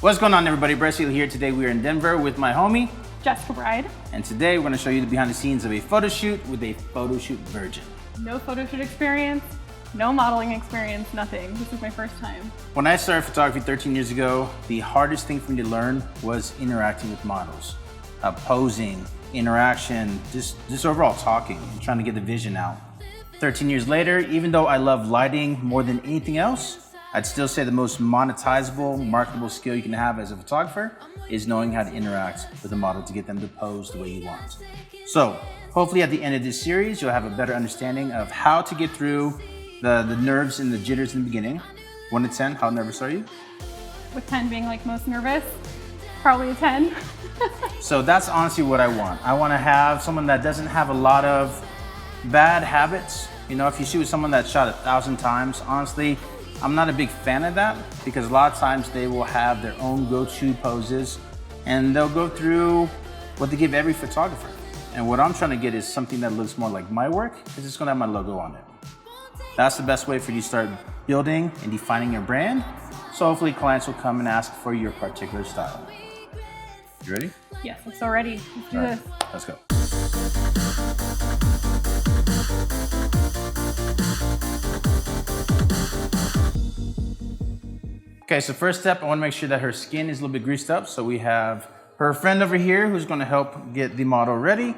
What's going on, everybody? Seeley here. Today we are in Denver with my homie, Jessica Bride. And today we're going to show you the behind the scenes of a photo shoot with a photo shoot virgin. No photo shoot experience, no modeling experience, nothing. This is my first time. When I started photography 13 years ago, the hardest thing for me to learn was interacting with models. Posing, interaction, just overall talking and trying to get the vision out. 13 years later, even though I love lighting more than anything else, I'd still say the most monetizable, marketable skill you can have as a photographer is knowing how to interact with a model to get them to pose the way you want. So hopefully at the end of this series, you'll have a better understanding of how to get through the nerves and the jitters in the beginning. 1 to 10, how nervous are you? With 10 being like most nervous, probably a 10. So that's honestly what I want. I want to have someone that doesn't have a lot of bad habits. You know, if you shoot with someone that shot 1,000 times, honestly, I'm not a big fan of that because a lot of times they will have their own go-to poses and they'll go through what they give every photographer. And what I'm trying to get is something that looks more like my work because it's going to have my logo on it. That's the best way for you to start building and defining your brand. So hopefully clients will come and ask for your particular style. You ready? Yes, I'm so ready. Let's do this. Let's go. Okay, so first step, I want to make sure that her skin is a little bit greased up. So we have her friend over here who's going to help get the model ready.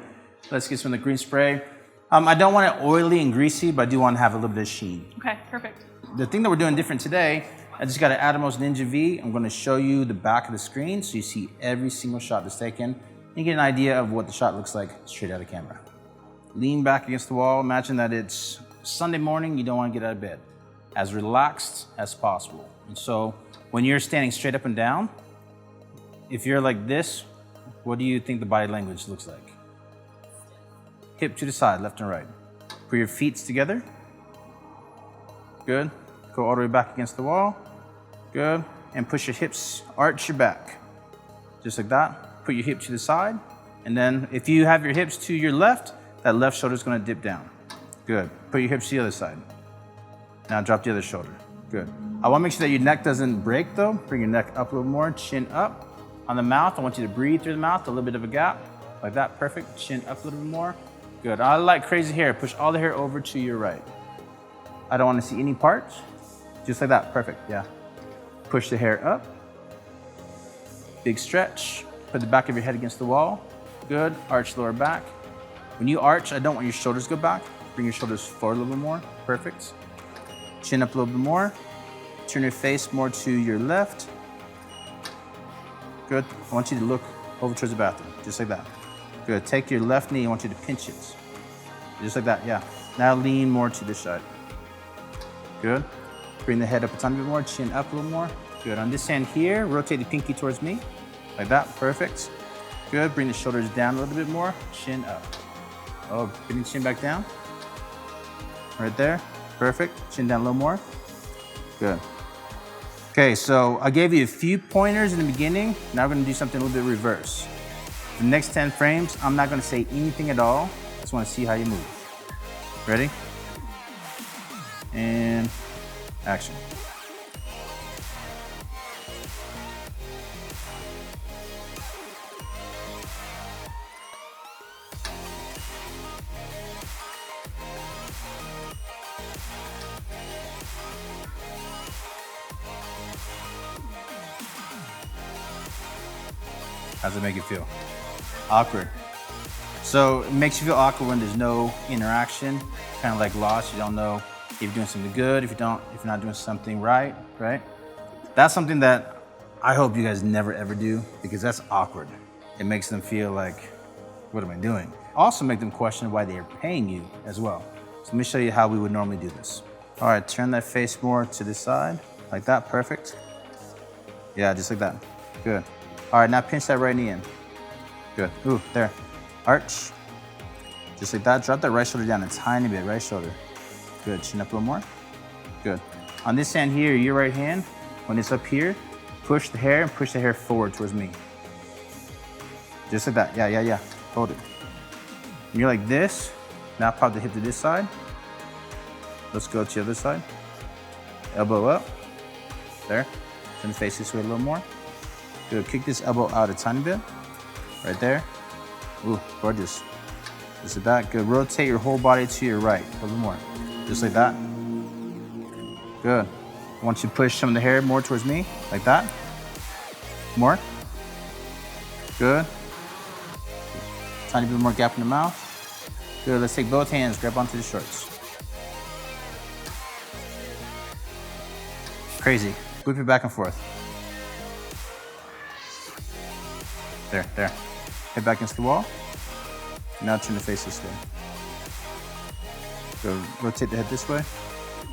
Let's get some of the green spray. I don't want it oily and greasy, but I do want to have a little bit of sheen. Okay, perfect. The thing that we're doing different today, I just got an Adorama Ninja V. I'm going to show you the back of the screen so you see every single shot that's taken and you get an idea of what the shot looks like straight out of camera. Lean back against the wall. Imagine that it's Sunday morning. You don't want to get out of bed. As relaxed as possible. And so when you're standing straight up and down, if you're like this, what do you think the body language looks like? Hip to the side, left and right. Put your feet together. Good. Go all the way back against the wall. Good. And push your hips, arch your back. Just like that. Put your hip to the side. And then if you have your hips to your left, that left shoulder is going to dip down. Good. Put your hips to the other side. Now drop the other shoulder. Good. I want to make sure that your neck doesn't break though. Bring your neck up a little more, chin up. On the mouth, I want you to breathe through the mouth, a little bit of a gap. Like that, perfect. Chin up a little bit more. Good. I like crazy hair. Push all the hair over to your right. I don't want to see any parts. Just like that, perfect, yeah. Push the hair up. Big stretch. Put the back of your head against the wall. Good. Arch lower back. When you arch, I don't want your shoulders to go back. Bring your shoulders forward a little bit more. Perfect. Chin up a little bit more. Turn your face more to your left. Good. I want you to look over towards the bathroom, just like that. Good. Take your left knee, I want you to pinch it. Just like that, yeah. Now lean more to this side. Good. Bring the head up a tiny bit more, chin up a little more. Good. On this hand here, rotate the pinky towards me. Like that, perfect. Good. Bring the shoulders down a little bit more, chin up. Oh, bring the chin back down. Right there. Perfect. Chin down a little more. Good. Okay, so I gave you a few pointers in the beginning. Now we're going to do something a little bit reverse. The next 10 frames, I'm not going to say anything at all. I just want to see how you move. Ready? And action. How's it make you feel? Awkward. So it makes you feel awkward when there's no interaction, kind of like lost. You don't know if you're doing something good, if you're not doing something right? That's something that I hope you guys never ever do because that's awkward. It makes them feel like, what am I doing? Also make them question why they're paying you as well. So let me show you how we would normally do this. All right, turn that face more to the side, like that, perfect. Yeah, just like that, good. All right, now pinch that right knee in. Good, ooh, there. Arch, just like that. Drop that right shoulder down a tiny bit, right shoulder. Good, chin up a little more. Good. On this hand here, your right hand, when it's up here, push the hair and push the hair forward towards me. Just like that, yeah. Hold it. When you're like this, now pop the hip to this side. Let's go to the other side. Elbow up. There. Turn the face this way a little more. Good, kick this elbow out a tiny bit. Right there. Ooh, gorgeous. Just like that. Good, rotate your whole body to your right. A little more. Just like that. Good. I want you to push some of the hair more towards me, like that. More. Good. Tiny bit more gap in the mouth. Good, let's take both hands, grab onto the shorts. Crazy. Whip it back and forth. There, there. Head back against the wall. Now turn the face this way. Go rotate the head this way,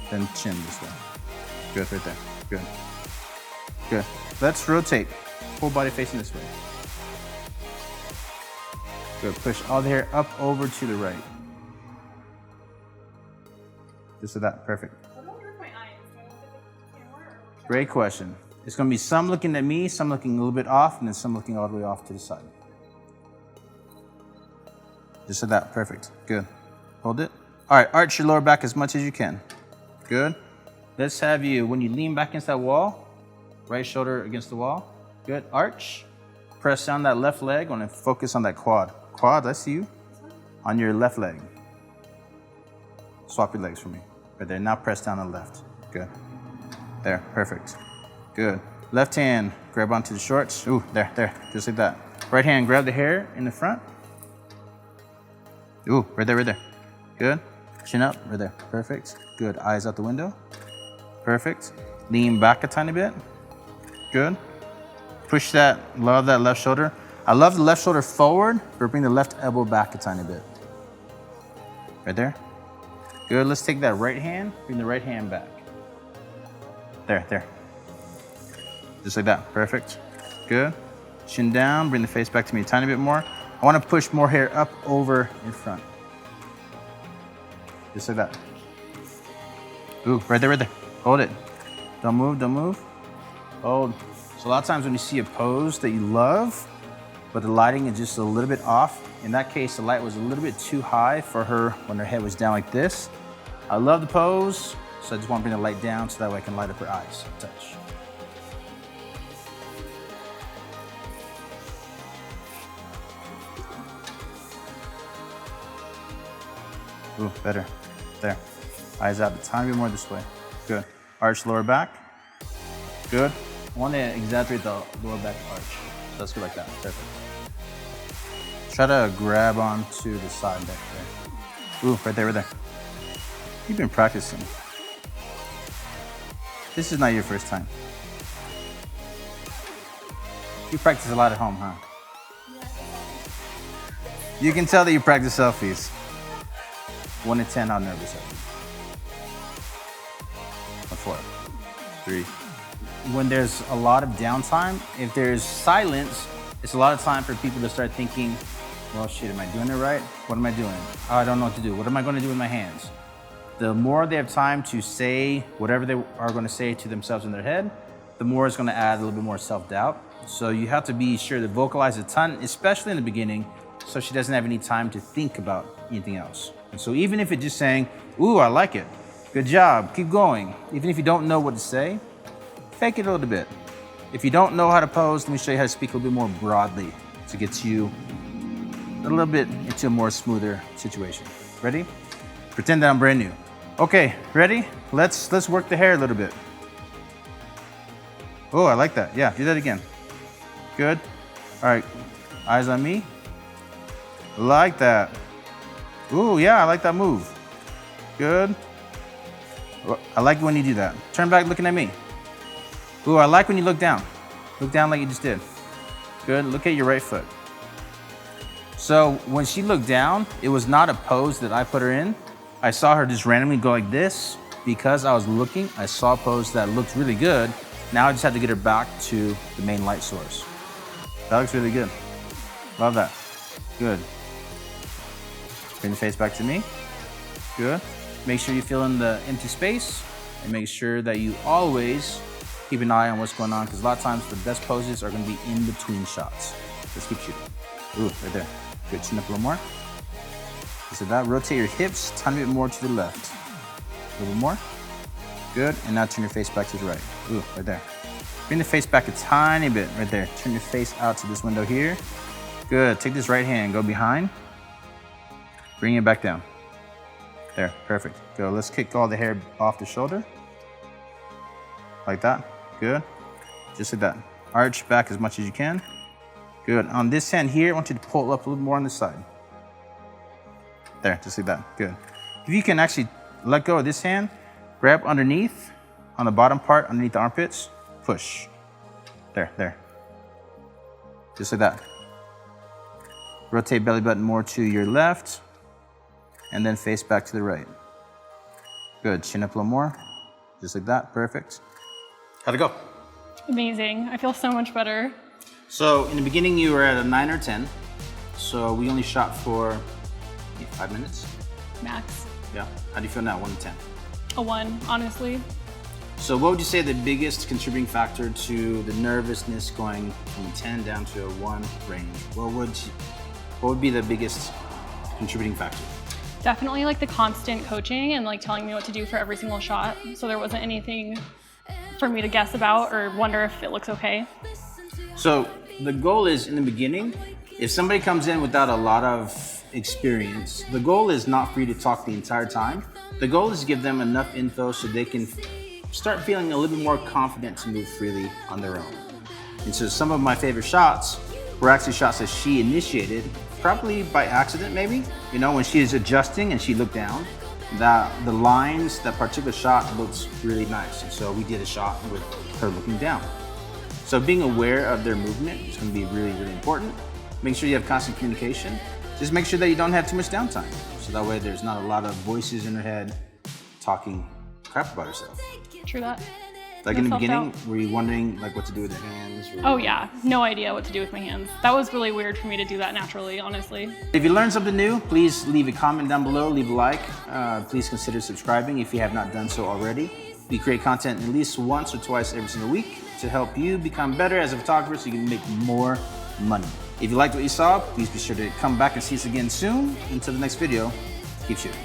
then chin this way. Good, right there. Good. Good. Let's rotate. Whole body facing this way. Good. Push all the hair up over to the right. Just like that. Perfect. What about with my eyes? Do I look at the camera or? Great question. It's going to be some looking at me, some looking a little bit off, and then some looking all the way off to the side. Just like that. Perfect. Good. Hold it. All right. Arch your lower back as much as you can. Good. Let's have you, when you lean back against that wall, right shoulder against the wall. Good. Arch. Press down that left leg. I want to focus on that quad. Quad, I see you. On your left leg. Swap your legs for me. Right there. Now press down on the left. Good. There. Perfect. Good. Left hand, grab onto the shorts. Ooh, there, there. Just like that. Right hand, grab the hair in the front. Ooh, right there, right there. Good. Chin up, right there. Perfect. Good. Eyes out the window. Perfect. Lean back a tiny bit. Good. Push that, love that left shoulder. I love the left shoulder forward, but bring the left elbow back a tiny bit. Right there. Good. Let's take that right hand, bring the right hand back. There, there. Just like that. Perfect. Good. Chin down, bring the face back to me a tiny bit more. I want to push more hair up over in front. Just like that. Ooh, right there, right there. Hold it. Don't move, don't move. Hold. So a lot of times when you see a pose that you love, but the lighting is just a little bit off, in that case, the light was a little bit too high for her when her head was down like this. I love the pose, so I just want to bring the light down so that way I can light up her eyes. Touch. Ooh, better. There. Eyes out a tiny bit more this way. Good. Arch lower back. Good. I want to exaggerate the lower back arch. So let's go like that. Perfect. Try to grab onto the side back there. Ooh, right there, right there. You've been practicing. This is not your first time. You practice a lot at home, huh? You can tell that you practice selfies. 1 to 10, how nervous are you? 4, 3. When there's a lot of downtime, if there's silence, it's a lot of time for people to start thinking, well, shit, am I doing it right? What am I doing? Oh, I don't know what to do. What am I going to do with my hands? The more they have time to say whatever they are going to say to themselves in their head, the more it's going to add a little bit more self-doubt. So you have to be sure to vocalize a ton, especially in the beginning, so she doesn't have any time to think about anything else. And so even if it's just saying, ooh, I like it. Good job, keep going. Even if you don't know what to say, fake it a little bit. If you don't know how to pose, let me show you how to speak a little bit more broadly to get you a little bit into a more smoother situation. Ready? Pretend that I'm brand new. Okay, ready? Let's work the hair a little bit. Oh, I like that. Yeah, do that again. Good. All right, eyes on me. Like that. Ooh, yeah, I like that move. Good. I like it when you do that. Turn back looking at me. Ooh, I like when you look down. Look down like you just did. Good, look at your right foot. So when she looked down, it was not a pose that I put her in. I saw her just randomly go like this because I was looking. I saw a pose that looked really good. Now I just have to get her back to the main light source. That looks really good. Love that. Good. Bring the face back to me. Good. Make sure you fill in the empty space and make sure that you always keep an eye on what's going on because a lot of times the best poses are going to be in between shots. Let's keep shooting. Ooh, right there. Good. Chin up a little more. So that, rotate your hips a tiny bit more to the left. A little bit more. Good. And now turn your face back to the right. Ooh, right there. Bring the face back a tiny bit, right there. Turn your face out to this window here. Good, take this right hand, go behind. Bring it back down. There, perfect. Go, let's kick all the hair off the shoulder. Like that, good. Just like that. Arch back as much as you can. Good, on this hand here, I want you to pull up a little more on this side. There, just like that, good. If you can actually let go of this hand, grab underneath, on the bottom part, underneath the armpits, push. There. Just like that. Rotate belly button more to your left, and then face back to the right. Good, chin up a little more. Just like that, perfect. How'd it go? Amazing. I feel so much better. So in the beginning you were at a 9 or 10. So we only shot for 5 minutes. Max. Yeah. How do you feel now, 1 to 10? A 1, honestly. So what would you say the biggest contributing factor to the nervousness going from a 10 down to a 1 range? What would be the biggest contributing factor? Definitely like the constant coaching and like telling me what to do for every single shot. So there wasn't anything for me to guess about or wonder if it looks okay. So the goal is in the beginning, if somebody comes in without a lot of experience, the goal is not for you to talk the entire time. The goal is to give them enough info so they can start feeling a little bit more confident to move freely on their own. And so some of my favorite shots were actually shots that she initiated, probably by accident maybe. You know, when she is adjusting and she looked down, the lines, that particular shot looks really nice. And so we did a shot with her looking down. So being aware of their movement is going to be really, really important. Make sure you have constant communication. Just make sure that you don't have too much downtime. So that way there's not a lot of voices in her head talking crap about herself. True that. Like No in the beginning, self-doubt. were you wondering like what to do with your hands? Or... Oh yeah, no idea what to do with my hands. That was really weird for me to do that naturally, honestly. If you learned something new, please leave a comment down below, leave a like. Please consider subscribing if you have not done so already. We create content at least once or twice every single week to help you become better as a photographer so you can make more money. If you liked what you saw, please be sure to come back and see us again soon. Until the next video, keep shooting.